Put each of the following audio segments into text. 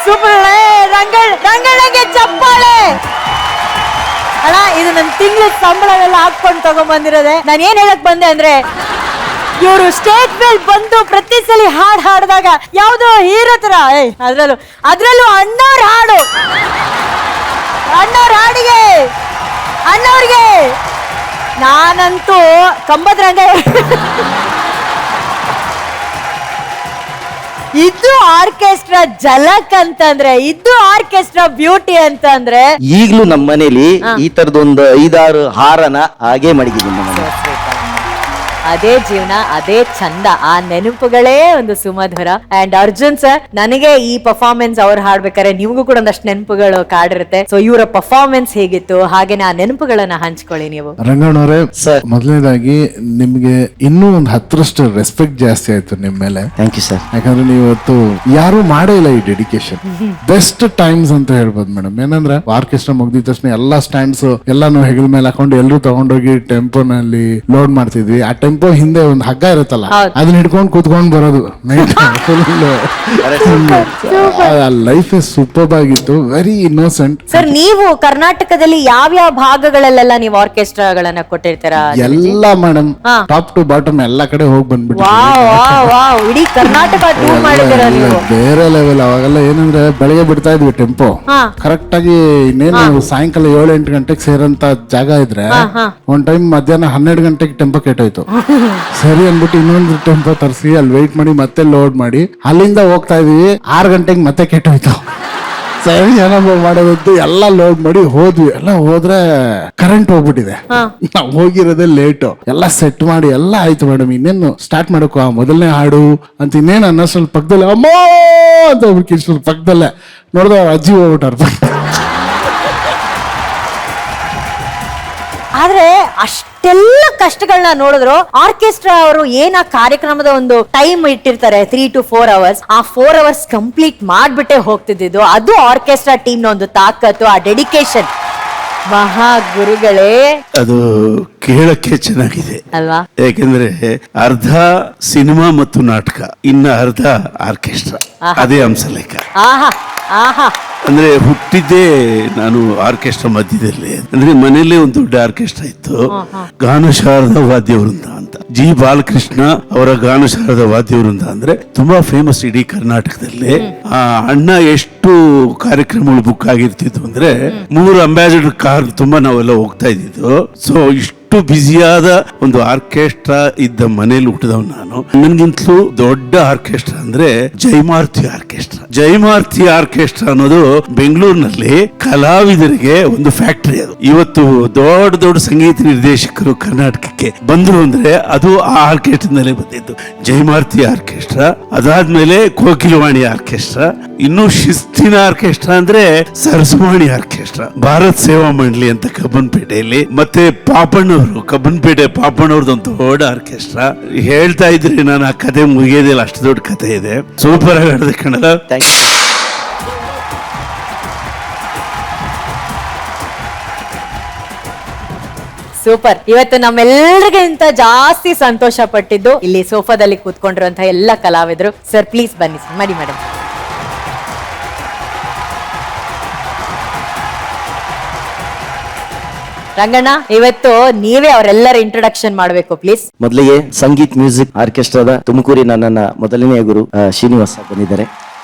Super ರಂಗಣ್ಣಗೆ ಚಪ್ಪಾಳೆ. ಅಣ್ಣ ಇದು ನನ್ನ ತಿಂಗಳ ಸಂಬಳವೆಲ್ಲ ಹಾಕೊಂಡು ತಗೊಂಡ್ ಬಂದಿರೋದೆ. ನಾನು ಏನ್ ಹೇಳಕ್ ಬಂದೆ ಅಂದ್ರೆ, ಇವರು ಸ್ಟೇಜ್ ಮೇಲೆ ಬಂದು ಪ್ರತಿ ಸಲ ಹಾಡ್ ಹಾಡಿದಾಗ ಯಾವ್ದೋ ಹೀರೋ ತರ ಅದ್ರಲ್ಲೂ ಅಣ್ಣವ್ರ ಹಾಡು, ಅಣ್ಣವ್ರಿಗೆ ನಾನಂತೂ ಕಂಬದ ರಂಗ. ಇದು ಆರ್ಕೆಸ್ಟ್ರಾ ಝಲಕ್ ಅಂತಂದ್ರೆ, ಇದು ಆರ್ಕೆಸ್ಟ್ರಾ ಬ್ಯೂಟಿ ಅಂತಂದ್ರೆ. ಈಗ್ಲೂ ನಮ್ಮ ಮನೇಲಿ ಈ ತರದೊಂದು 5-6 ಹಾರನ ಹಾಗೆ ಮಡಗಿದ್ದೀನಿ. ಅದೇ ಜೀವನ, ಅದೇ ಚಂದ, ಆ ನೆನಪುಗಳೇ ಒಂದು ಸುಮಧುರ. ಅಂಡ್ ಅರ್ಜುನ್ ಸರ್, ನನಗೆ ಈ ಪರ್ಫಾರ್ಮೆನ್ಸ್ ಅವ್ರು ಹಾಡ್ಬೇಕಾದ್ರೆ ನಿಮ್ಗೂ ಕೂಡ ಒಂದಷ್ಟು ನೆನಪುಗಳು ಕಾಡಿರುತ್ತೆ. ಸೊ ಇವರ ಪರ್ಫಾರ್ಮೆನ್ಸ್ ಹೇಗಿತ್ತು, ಹಾಗೆ ಆ ನೆನಪುಗಳನ್ನ ಹಂಚ್ಕೊಳ್ಳಿ ನೀವು. ರಂಗಣ್ಣವರೇ, ಮೊದಲನೇದಾಗಿ ನಿಮ್ಗೆ ಇನ್ನೂ ಒಂದು 10ರಷ್ಟು ರೆಸ್ಪೆಕ್ಟ್ ಜಾಸ್ತಿ ಆಯ್ತು ನಿಮ್ ಮೇಲೆ. Thank you sir. ಯಾಕಂದ್ರೆ ನೀವು ಇವತ್ತು ಯಾರು ಮಾಡೇ ಇಲ್ಲ ಈ ಡೆಡಿಕೇಶನ್. ಬೆಸ್ಟ್ ಟೈಮ್ಸ್ ಅಂತ ಹೇಳ್ಬೋದು ಮೇಡಮ್. ಏನಂದ್ರೆ ಆರ್ಕೆಸ್ಟ್ರಾ ಮುಗ್ದಿದ ತಕ್ಷಣ ಎಲ್ಲಾ ಸ್ಟ್ಯಾಂಡ್ಸ್ ಎಲ್ಲಾನು ಹೆಗಲ್ ಮೇಲೆ ಹಾಕೊಂಡು ಎಲ್ಲರೂ ತಗೊಂಡೋಗಿ ಟೆಂಪೋನಲ್ಲಿ ಲೋಡ್ ಮಾಡ್ತಿದ್ವಿ. ಆ ಟೆಂಪೋ ಹಿಂದೆ ಒಂದು ಹಗ್ಗ ಇರುತ್ತಲ್ಲ, ಅದನ್ನ ಹಿಡ್ಕೊಂಡು ಕೂತ್ಕೊಂಡು ಬರೋದು ನೈಟ್. ಲೈಫ್ ಇಸ್ ಸೂಪರ್ ಆಗಿತ್ತು, ವೆರಿ ಇನ್ನೋಸೆಂಟ್. ಸರ್, ನೀವು ಕರ್ನಾಟಕದಲ್ಲಿ ಯಾವ ಭಾಗಗಳಲ್ಲೆಲ್ಲ ನೀವು ಆರ್ಕೆಸ್ಟ್ರಾಗಳನ್ನ ಕೊಟ್ಟಿರ್ತೀರಾ? ಎಲ್ಲ ಮೇಡಮ್, ಟಾಪ್ ಟು ಬಾಟಮ್ ಎಲ್ಲಾ ಕಡೆ ಹೋಗಿ ಬಂದ್ಬಿಟ್ಟು ಇಡೀ ಕರ್ನಾಟಕ ಟೂರ್ ಮಾಡಿದ್ದೀರಾ ನೀವು. ಬೇರೆ ಲೆವೆಲ್. ಅವಾಗೆಲ್ಲ ಏನಂದ್ರೆ ಬೆಳಗ್ಗೆ ಬಿಡ್ತಾ ಇದ್ವಿ ಟೆಂಪೋ, ಕರೆಕ್ಟ್ ಆಗಿ ಇನ್ನೇನು ಸಾಯಂಕಾಲ 7-8 ಗಂಟೆಗೆ ಸೇರಂತ ಜಾಗ ಇದ್ರೆ ಒಂದ್ ಟೈಮ್ ಮಧ್ಯಾಹ್ನ 12 ಗಂಟೆಗೆ ಟೆಂಪೋ ಕೆಟ್ಟೋಯ್ತು. ಸರಿ ಅನ್ಬಿಟ್ಟು ಇನ್ನೊಂದು ಟೆಂಪೋ ತರಿಸಿ ಅಲ್ಲಿ ವೆಯ್ಟ್ ಮಾಡಿ ಮತ್ತೆ ಲೋಡ್ ಮಾಡಿ ಅಲ್ಲಿಂದ ಹೋಗ್ತಾ ಇದೀವಿ. 6 ಗಂಟೆಗೆ ಮತ್ತೆ ಕೆಟ್ಟೋಯ್ತು. ಸರಿ ಏನಪ್ಪ ಮಾಡೋದಂತ ಎಲ್ಲ ಲೋಡ್ ಮಾಡಿ ಹೋದ್ವಿ. ಎಲ್ಲ ಹೋದ್ರೆ ಕರೆಂಟ್ ಹೋಗ್ಬಿಟ್ಟಿದೆ. ನಾವು ಹೋಗಿರೋದೇ ಲೇಟು. ಎಲ್ಲ ಸೆಟ್ ಮಾಡಿ ಎಲ್ಲ ಆಯ್ತು ಮೇಡಮ್. ಇನ್ನೇನು ಸ್ಟಾರ್ಟ್ ಮಾಡಬೇಕು ಮೊದಲನೇ ಹಾಡು ಅಂತ. ಇನ್ನೇನು ಅನ್ನೋ ಸ್ವಲ್ಪ ಪಕ್ಕದಲ್ಲೇ ಅಮ್ಮ ಅಂತ ಹೋಗ್ಬಿಟ್ಟು ಪಕ್ಕದಲ್ಲೇ ನೋಡಿದ್ರೆ ಅವ್ರ ಅಜ್ಜಿ ಹೋಗ್ಬಿಟ್ಟಾರ. ಆದ್ರೆ ಅಷ್ಟೆಲ್ಲ ಕಷ್ಟಗಳನ್ನ ನೋಡಿದ್ರು ಆರ್ಕೆಸ್ಟ್ರಾ ಅವರು ಏನ ಕಾರ್ಯಕ್ರಮದ ಒಂದು ಟೈಮ್ ಇಟ್ಟಿರ್ತಾರೆ 3 to 4 hours. ಆ 4 hours ಕಂಪ್ಲೀಟ್ ಮಾಡ್ಬಿಟ್ಟೆ ಹೋಗ್ತಿದ್ದು. ಅದು ಆರ್ಕೆಸ್ಟ್ರಾ ಟೀಮ್ ನ ಒಂದು ತಾಕತ್ತು, ಆ ಡೆಡಿಕೇಶನ್. ಮಹಾ ಗುರುಗಳೇ, ಅದು ಕೇಳಕ್ಕೆ ಚೆನ್ನಾಗಿದೆ ಅಲ್ವಾ? ಯಾಕೆಂದ್ರೆ ಅರ್ಧ ಸಿನಿಮಾ ಮತ್ತು ನಾಟಕ, ಇನ್ನ ಅರ್ಧ ಆರ್ಕೆಸ್ಟ್ರಾ. ಅದೇ ಹಂಸಲೇಖ. ಆಹಾ ಆಹಾ. ಅಂದ್ರೆ ಹುಟ್ಟಿದ್ದೇ ನಾನು ಆರ್ಕೆಸ್ಟ್ರಾ ಮಧ್ಯದಲ್ಲಿ. ಅಂದ್ರೆ ಮನೆಯಲ್ಲೇ ಒಂದು ದೊಡ್ಡ ಆರ್ಕೆಸ್ಟ್ರಾ ಇತ್ತು, ಗಾನಶಾರದ ವಾದ್ಯವೃಂದ ಅಂತ. ಜಿ ಬಾಲಕೃಷ್ಣ ಅವರ ಗಾನಶಾರದ ವಾದ್ಯವೃಂದ ಅಂದ್ರೆ ತುಂಬಾ ಫೇಮಸ್ ಇಡೀ ಕರ್ನಾಟಕದಲ್ಲಿ. ಆ ಅಣ್ಣ ಎಷ್ಟು ಕಾರ್ಯಕ್ರಮಗಳು ಬುಕ್ ಆಗಿರ್ತಿದ್ವು ಅಂದ್ರೆ 3 ಅಂಬಾಸಿಡರ್ ಕಾರ್ ತುಂಬಾ ನಾವೆಲ್ಲ ಹೋಗ್ತಾ ಇದ್ದಿದ್ದು. ಸೊ ಇಷ್ಟು ಬ್ಯುಸಿಯಾದ ಒಂದು ಆರ್ಕೆಸ್ಟ್ರಾ ಇದ್ದ ಮನೇಲಿ ಹುಟ್ಟಿದವ್ ನಾನು. ನನ್ಗಿಂತಲೂ ದೊಡ್ಡ ಆರ್ಕೆಸ್ಟ್ರಾ ಅಂದ್ರೆ ಜಯಮಾರ್ತಿ ಆರ್ಕೆಸ್ಟ್ರಾ. ಜಯಮಾರ್ತಿ ಆರ್ಕೆಸ್ಟ್ರಾ ಅನ್ನೋದು ಬೆಂಗಳೂರಿನಲ್ಲಿ ಕಲಾವಿದರಿಗೆ ಒಂದು ಫ್ಯಾಕ್ಟರಿ. ಅದು ಇವತ್ತು ದೊಡ್ಡ ದೊಡ್ಡ ಸಂಗೀತ ನಿರ್ದೇಶಕರು ಕರ್ನಾಟಕಕ್ಕೆ ಬಂದ್ರು ಅಂದ್ರೆ ಅದು ಆ ಆರ್ಕೆಸ್ಟ್ರಾದಲ್ಲೇ ಬಂದಿದ್ದು, ಜಯಮಾರ್ತಿ ಆರ್ಕೆಸ್ಟ್ರಾ. ಅದಾದ್ಮೇಲೆ ಕೋಕಿಲವಾಣಿ ಆರ್ಕೆಸ್ಟ್ರಾ. ಇನ್ನು ಶಿಸ್ತಿನ ಆರ್ಕೆಸ್ಟ್ರಾ ಅಂದ್ರೆ ಸರಸವಾಣಿ ಆರ್ಕೆಸ್ಟ್ರಾ. ಭಾರತ್ ಸೇವಾ ಮಂಡಳಿ ಅಂತ ಕಬ್ಬನ್ಪೇಟೆಯಲ್ಲಿ, ಮತ್ತೆ ಪಾಪಣ್ಣವರು ಕಬ್ಬನ್ಪೇಟೆ ಪಾಪಣ್ಣವ್ರದ್ದು ಒಂದು ದೊಡ್ಡ ಆರ್ಕೆಸ್ಟ್ರಾ. ಹೇಳ್ತಾ ಇದ್ರಿ ನಾನು ಆ ಕತೆ ಮುಗಿಯೋದಿಲ್ಲ, ಅಷ್ಟು ದೊಡ್ಡ ಕತೆ ಇದೆ. ಸೂಪರ್ ಆಗಿ ಆಡಿದೆ ಕನ್ನಡ. ಸೂಪರ್. ಇವತ್ತು ನಮ್ಮೆಲ್ಲರಿಗಿಂತ ಜಾಸ್ತಿ ಸಂತೋಷ ಪಟ್ಟಿದ್ದು ಇಲ್ಲಿ ಸೋಫಾದಲ್ಲಿ ಕೂತ್ಕೊಂಡಿರುವಂತಹ ಎಲ್ಲ ಕಲಾವಿದರು. ಸರ್ ಪ್ಲೀಸ್ ಬನ್ನಿ ಸರ್. ಮಾಡಿ ಮೇಡಮ್. ರಂಗಣ್ಣ, ಇವತ್ತು ನೀವೇ ಅವರೆಲ್ಲರ ಇಂಟ್ರೊಡಕ್ಷನ್ ಮಾಡಬೇಕು ಪ್ಲೀಸ್. ಮೊದಲಿಗೆ ಸಂಗೀತ್ ಮ್ಯೂಸಿಕ್ ಆರ್ಕೆಸ್ಟ್ರಾದ ತುಮಕೂರಿನ ನನ್ನ ಮೊದಲನೆಯ ಗುರು ಶ್ರೀನಿವಾಸ ಬಂದಿದ್ದಾರೆ.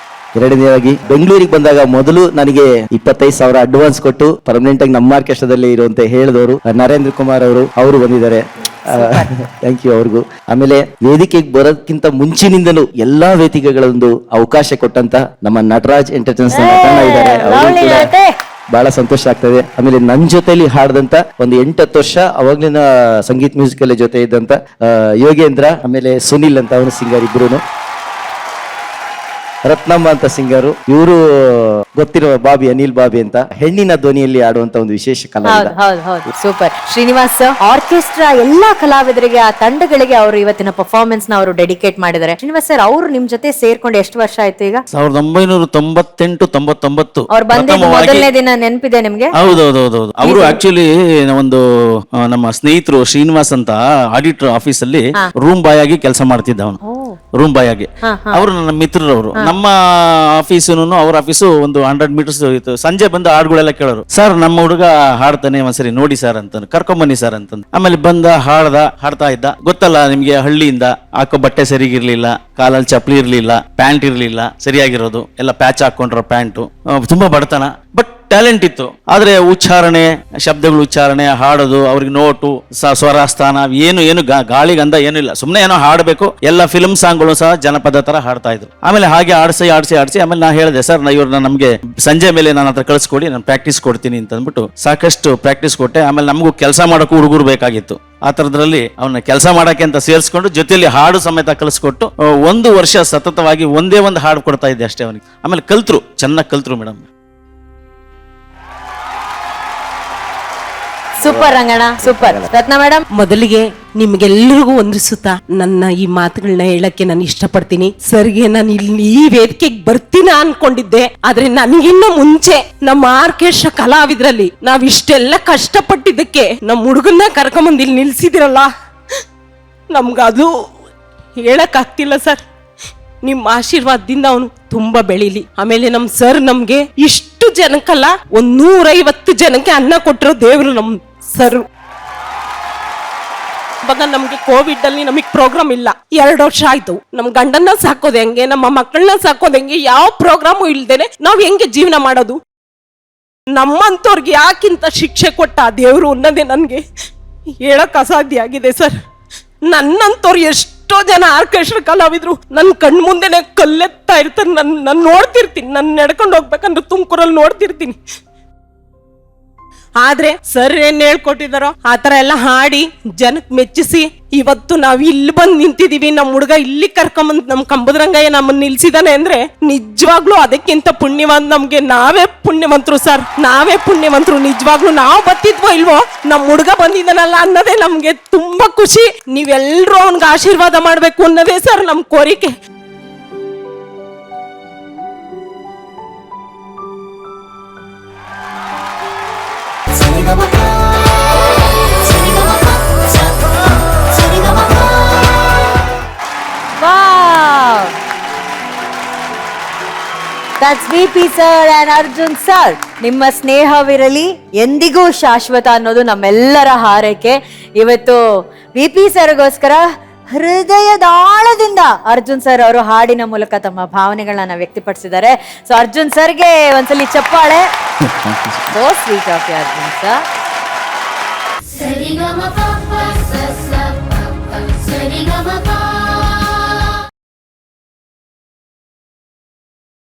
ಎರಡನೇದಾಗಿ ಬೆಂಗಳೂರಿಗೆ ಬಂದಾಗ ಮೊದಲು ನನಗೆ 25,000 ಅಡ್ವಾನ್ಸ್ ಕೊಟ್ಟು ಪರ್ಮನೆಂಟ್ ಆಗಿ ನಮ್ಮ ಆರ್ಕೆಸ್ಟ್ರಾದಲ್ಲಿ ಇರುವಂತ ಹೇಳಿದವರು ನರೇಂದ್ರ ಕುಮಾರ್ ಅವರು ಬಂದಿದ್ದಾರೆ. ಥ್ಯಾಂಕ್ ಯು ಅವ್ರಿಗೂ. ಆಮೇಲೆ ವೇದಿಕೆಗೆ ಬರೋದಕ್ಕಿಂತ ಮುಂಚಿನಿಂದಲೂ ಎಲ್ಲಾ ವೇದಿಕೆಗಳೊಂದು ಅವಕಾಶ ಕೊಟ್ಟಂತ ನಮ್ಮ ನಟರಾಜ್ ಎಂಟರ್ಟೈನ್ಸ್ ಇದ್ದಾರೆ. ಬಹಳ ಸಂತೋಷ ಆಗ್ತದೆ. ಆಮೇಲೆ ನನ್ನ ಜೊತೆಲಿ ಹಾಡ್ದಂತ ಒಂದು 8-10 ವರ್ಷ ಅವಾಗ್ಲಿನ ಸಂಗೀತ್ ಮ್ಯೂಸಿಕಲ್ ಜೊತೆ ಇದ್ದಂತ ಯೋಗೇಂದ್ರ, ಆಮೇಲೆ ಸುನಿಲ್ ಅಂತ ಅವನು ಸಿಂಗರ್, ಇಬ್ರು ರತ್ನಮ್ಮ ಅಂತ ಸಿಂಗರು. ಇವರು ಗೊತ್ತಿರುವ ಬಾಬಿ, ಅನಿಲ್ ಬಾಬಿ ಅಂತ ಹೆಣ್ಣಿನ ಧ್ವನಿಯಲ್ಲಿ ಆಡುವಂತ ಒಂದು ವಿಶೇಷ ಕಲಾವಿದ. ಸೂಪರ್. ಶ್ರೀನಿವಾಸ್ ಆರ್ಕೆಸ್ಟ್ರಾ ಎಲ್ಲಾ ಕಲಾವಿದರಿಗೆ, ಆ ತಂಡಗಳಿಗೆ ಅವರು ಇವತ್ತಿನ ಪರ್ಫಾರ್ಮೆನ್ಸ್ ನ ಅವರು ಡೆಡಿಕೇಟ್ ಮಾಡಿದ್ದಾರೆ. ಶ್ರೀನಿವಾಸ್ ಸರ್, ಅವರು ನಿಮ್ ಜೊತೆ ಸೇರ್ಕೊಂಡು ಎಷ್ಟು ವರ್ಷ ಆಯ್ತು ಈಗ? 1998-99. ಅವ್ರು ಬಂದಿದ್ದು ಮೊದಲನೇ ದಿನ ನೆನಪಿದೆ ನಿಮ್ಗೆ? ಹೌದೌದೌದು. ಅವರು ಆಕ್ಚುಲಿ ಒಂದು ನಮ್ಮ ಸ್ನೇಹಿತರು ಶ್ರೀನಿವಾಸ್ ಅಂತ ಆಡಿಟರ್ ಆಫೀಸ್ ಅಲ್ಲಿ ರೂಮ್ ಬಾಯ್ ಆಗಿ ಕೆಲಸ ಮಾಡ್ತಿದ್ದ ಅವನು. ರೂಮ್ ಬಾಯ್ ಆಗಿ. ಅವರು ನನ್ನ ಮಿತ್ರರವರು. ನಮ್ಮ ಆಫೀಸು ಅವ್ರ ಆಫೀಸು ಒಂದು 100 ಮೀಟರ್ಸ್ ಇತ್ತು. ಸಂಜೆ ಬಂದು ಹಾಡುಗಳೆಲ್ಲ ಕೇಳೋರು. ಸರ್ ನಮ್ಮ ಹುಡುಗ ಹಾಡ್ತಾನೆ, ಒಂದ್ಸರಿ ನೋಡಿ ಸರ್ ಅಂತ, ಕರ್ಕೊಂಬನ್ನಿ ಸರ್ ಅಂತಂದು. ಆಮೇಲೆ ಬಂದ ಹಾಡ್ತಾ ಇದ್ದ. ಗೊತ್ತಲ್ಲ ನಿಮ್ಗೆ, ಹಳ್ಳಿಯಿಂದ ಹಾಕೋ ಬಟ್ಟೆ ಸರಿಗಿರ್ಲಿಲ್ಲ, ಕಾಲಲ್ಲಿ ಚಪ್ಪಲಿ ಇರ್ಲಿಲ್ಲ, ಪ್ಯಾಂಟ್ ಇರ್ಲಿಲ್ಲ ಸರಿಯಾಗಿರೋದು, ಎಲ್ಲ ಪ್ಯಾಚ್ ಹಾಕೊಂಡ್ರ ಪ್ಯಾಂಟು, ತುಂಬಾ ಬಡತನ. ಬಟ್ ಟ್ಯಾಲೆಂಟ್ ಇತ್ತು. ಆದ್ರೆ ಉಚ್ಚಾರಣೆ, ಶಬ್ದಗಳು ಉಚ್ಚಾರಣೆ, ಹಾಡೋದು, ಅವ್ರಿಗೆ ನೋಟು, ಸ್ವರ ಸ್ಥಾನ ಏನು ಗಾಳಿಗಂಧ ಏನಿಲ್ಲ. ಸುಮ್ಮನೆ ಏನೋ ಹಾಡಬೇಕು. ಎಲ್ಲ ಫಿಲ್ಮ್ ಸಾಂಗ್ಗಳು ಸಹ ಜನಪದ ತರ ಹಾಡ್ತಾ ಇದ್ರು. ಆಮೇಲೆ ಹಾಗೆ ಆಡಿಸಿ ಆಮೇಲೆ ನಾ ಹೇಳಿದೆ, ಸರ್ ಇವ್ರನ್ನ ನಮ್ಗೆ ಸಂಜೆ ಮೇಲೆ ನನ್ನ ಹತ್ರ ಕಳಿಸ್ಕೊಡಿ, ನಾನು ಪ್ರಾಕ್ಟೀಸ್ ಕೊಡ್ತೀನಿ ಅಂತ ಅಂದ್ಬಿಟ್ಟು ಸಾಕಷ್ಟು ಪ್ರಾಕ್ಟೀಸ್ ಕೊಟ್ಟೆ. ಆಮೇಲೆ ನಮಗೂ ಕೆಲಸ ಮಾಡೋಕ್ಕೂ ಹುಡುಗರು ಬೇಕಾಗಿತ್ತು. ಆ ಥರದ್ರಲ್ಲಿ ಅವನ್ನ ಕೆಲಸ ಮಾಡಕ್ಕೆ ಅಂತ ಸೇರಿಸ್ಕೊಂಡು ಜೊತೆಯಲ್ಲಿ ಹಾಡು ಸಮೇತ ಕಲಿಸ್ಕೊಟ್ಟು 1 ವರ್ಷ ಸತತವಾಗಿ ಒಂದೇ ಒಂದು ಹಾಡು ಕೊಡ್ತಾ ಇದ್ದೆ ಅಷ್ಟೇ ಅವನಿಗೆ. ಆಮೇಲೆ ಚೆನ್ನಾಗಿ ಕಲ್ತ್ರು madam. Super Ranganna, super. Ratna madam, ಮೊದಲಿಗೆ ನಿಮ್ಗೆಲ್ಲರಿಗೂ ಒಂದ್ರಿಸುತ್ತಾ ನನ್ನ ಈ ಮಾತುಗಳನ್ನ ಹೇಳಕ್ಕೆ ನಾನು ಇಷ್ಟಪಡ್ತೀನಿ. ಸರ್ಗೆ ನಾನು ಇಲ್ಲಿ ಈ ವೇದಿಕೆಗೆ ಬರ್ತೀನ ಅನ್ಕೊಂಡಿದ್ದೆ, ಆದ್ರೆ ನನಗಿನ್ನ ಮುಂಚೆ ನಮ್ಮ ಆರ್ಕೆಸ್ಟ್ರಾ ಕಲಾವಿದ್ರಲ್ಲಿ ನಾವ್ ಇಷ್ಟೆಲ್ಲ ಕಷ್ಟಪಟ್ಟಿದ್ದಕ್ಕೆ ನಮ್ಮ ಹುಡುಗನ್ನ ಕರ್ಕೊಂಬಂದು ಇಲ್ಲಿ ನಿಲ್ಸಿದಿರಲ್ಲ, ನಮ್ಗದು ಹೇಳಕ್ ಆಗ್ತಿಲ್ಲ ಸರ್. ನಿಮ್ಮ ಆಶೀರ್ವಾದದಿಂದ ಅವನು ತುಂಬಾ ಬೆಳೀಲಿ. ಆಮೇಲೆ ನಮ್ ಸರ್ ನಮ್ಗೆ ಇಷ್ಟು ಜನಕ್ಕಲ್ಲ, 150 ಜನಕ್ಕೆ ಅನ್ನ ಕೊಟ್ಟಿರೋ ದೇವ್ರು ನಮ್ ಸರ್. ಇವಾಗ ನಮ್ಗೆ ಕೋವಿಡ್ ಅಲ್ಲಿ ನಮಗ್ ಪ್ರೋಗ್ರಾಮ್ ಇಲ್ಲ, 2 ವರ್ಷ ಆಯ್ತು. ನಮ್ ಗಂಡನ್ನ ಸಾಕೋದ್ ಹೆಂಗೆ, ನಮ್ಮ ಮಕ್ಕಳನ್ನ ಸಾಕೋದ್ ಹೆಂಗೆ, ಯಾವ ಪ್ರೋಗ್ರಾಮು ಇಲ್ದೇನೆ ನಾವ್ ಹೆಂಗೆ ಜೀವನ ಮಾಡೋದು? ನಮ್ಮಂತವ್ರಿಗೆ ಯಾಕಿಂತ ಶಿಕ್ಷೆ ಕೊಟ್ಟ ದೇವ್ರು ಅನ್ನೋದೇ ನನ್ಗೆ ಹೇಳಕ್ ಅಸಾಧ್ಯ ಆಗಿದೆ ಸರ್. ನನ್ನಂತವ್ರು ಎಷ್ಟೋ ಜನ ಆರ್ಕೆಸ್ಟ್ರಾ ಕಲಾವಿದ್ರು ನನ್ನ ಕಣ್ ಮುಂದೆನೆ ಕಲ್ಲೆತ್ತಾ ಇರ್ತಾರೆ. ನಾನು ನೋಡ್ತಿರ್ತೀನಿ, ನಾನು ನಡ್ಕೊಂಡು ಹೋಗ್ಬೇಕಂದ್ರೆ ತುಮಕೂರಲ್ಲಿ ನೋಡ್ತಿರ್ತೀನಿ. ಆದ್ರೆ ಸರ್ ಏನ್ ಹೇಳ್ಕೊಟ್ಟಿದಾರೋ ಆತರ ಎಲ್ಲ ಹಾಡಿ ಜನಕ್ ಮೆಚ್ಚಿಸಿ ಇವತ್ತು ನಾವ್ ಇಲ್ಲಿ ಬಂದ್ ನಿಂತಿದೀವಿ. ನಮ್ ಹುಡುಗ ಇಲ್ಲಿ ಕರ್ಕೊಂಬಂದ್ ನಮ್ ಕಂಬದ್ರಂಗಯ್ಯ ನಮ್ಮನ್ನ ನಿಲ್ಸಿದಾನೆ ಅಂದ್ರೆ ನಿಜವಾಗ್ಲೂ ಅದಕ್ಕಿಂತ ಪುಣ್ಯವಾದ ನಮ್ಗೆ ನಾವೇ ಪುಣ್ಯವಂತರು ಸರ್, ನಾವೇ ಪುಣ್ಯವಂತರು. ನಿಜವಾಗ್ಲೂ ನಾವು ಬತ್ತಿದ್ವೋ ಇಲ್ವೋ, ನಮ್ ಹುಡುಗ ಬಂದಿದ್ದಾನಲ್ಲ ಅನ್ನೋದೇ ನಮ್ಗೆ ತುಂಬಾ ಖುಷಿ. ನೀವೆಲ್ರೂ ಅವನ್ಗೆ ಆಶೀರ್ವಾದ ಮಾಡ್ಬೇಕು ಅನ್ನೋದೇ ಸರ್ ನಮ್ ಕೋರಿಕೆ. Wow! That's VP sir and Arjun sir. ನಿಮ್ಮ ಸ್ನೇಹವಿರಲಿ, ಎಂದಿಗೂ ಶಾಶ್ವತ ಅನ್ನೋದು ನಮ್ಮೆಲ್ಲರ ಹಾರೈಕೆ. ಇವತ್ತು VP ಸರ್ಗೋಸ್ಕರ ಹೃದಯದ ಆಳದಿಂದ ಅರ್ಜುನ್ ಸರ್ ಅವರು ಹಾಡಿನ ಮೂಲಕ ತಮ್ಮ ಭಾವನೆಗಳನ್ನ ವ್ಯಕ್ತಪಡಿಸಿದ್ದಾರೆ. ಸೊ ಅರ್ಜುನ್ ಸರ್ಗೆ ಒಂದ್ಸಲಿ ಚಪ್ಪಾಳೆ. So sweet of you Arjun sir. ಸರಿಗಮ ಪಪ್ಪ ಸಸ ಪಪ್ಪ ಸರಿಗಮ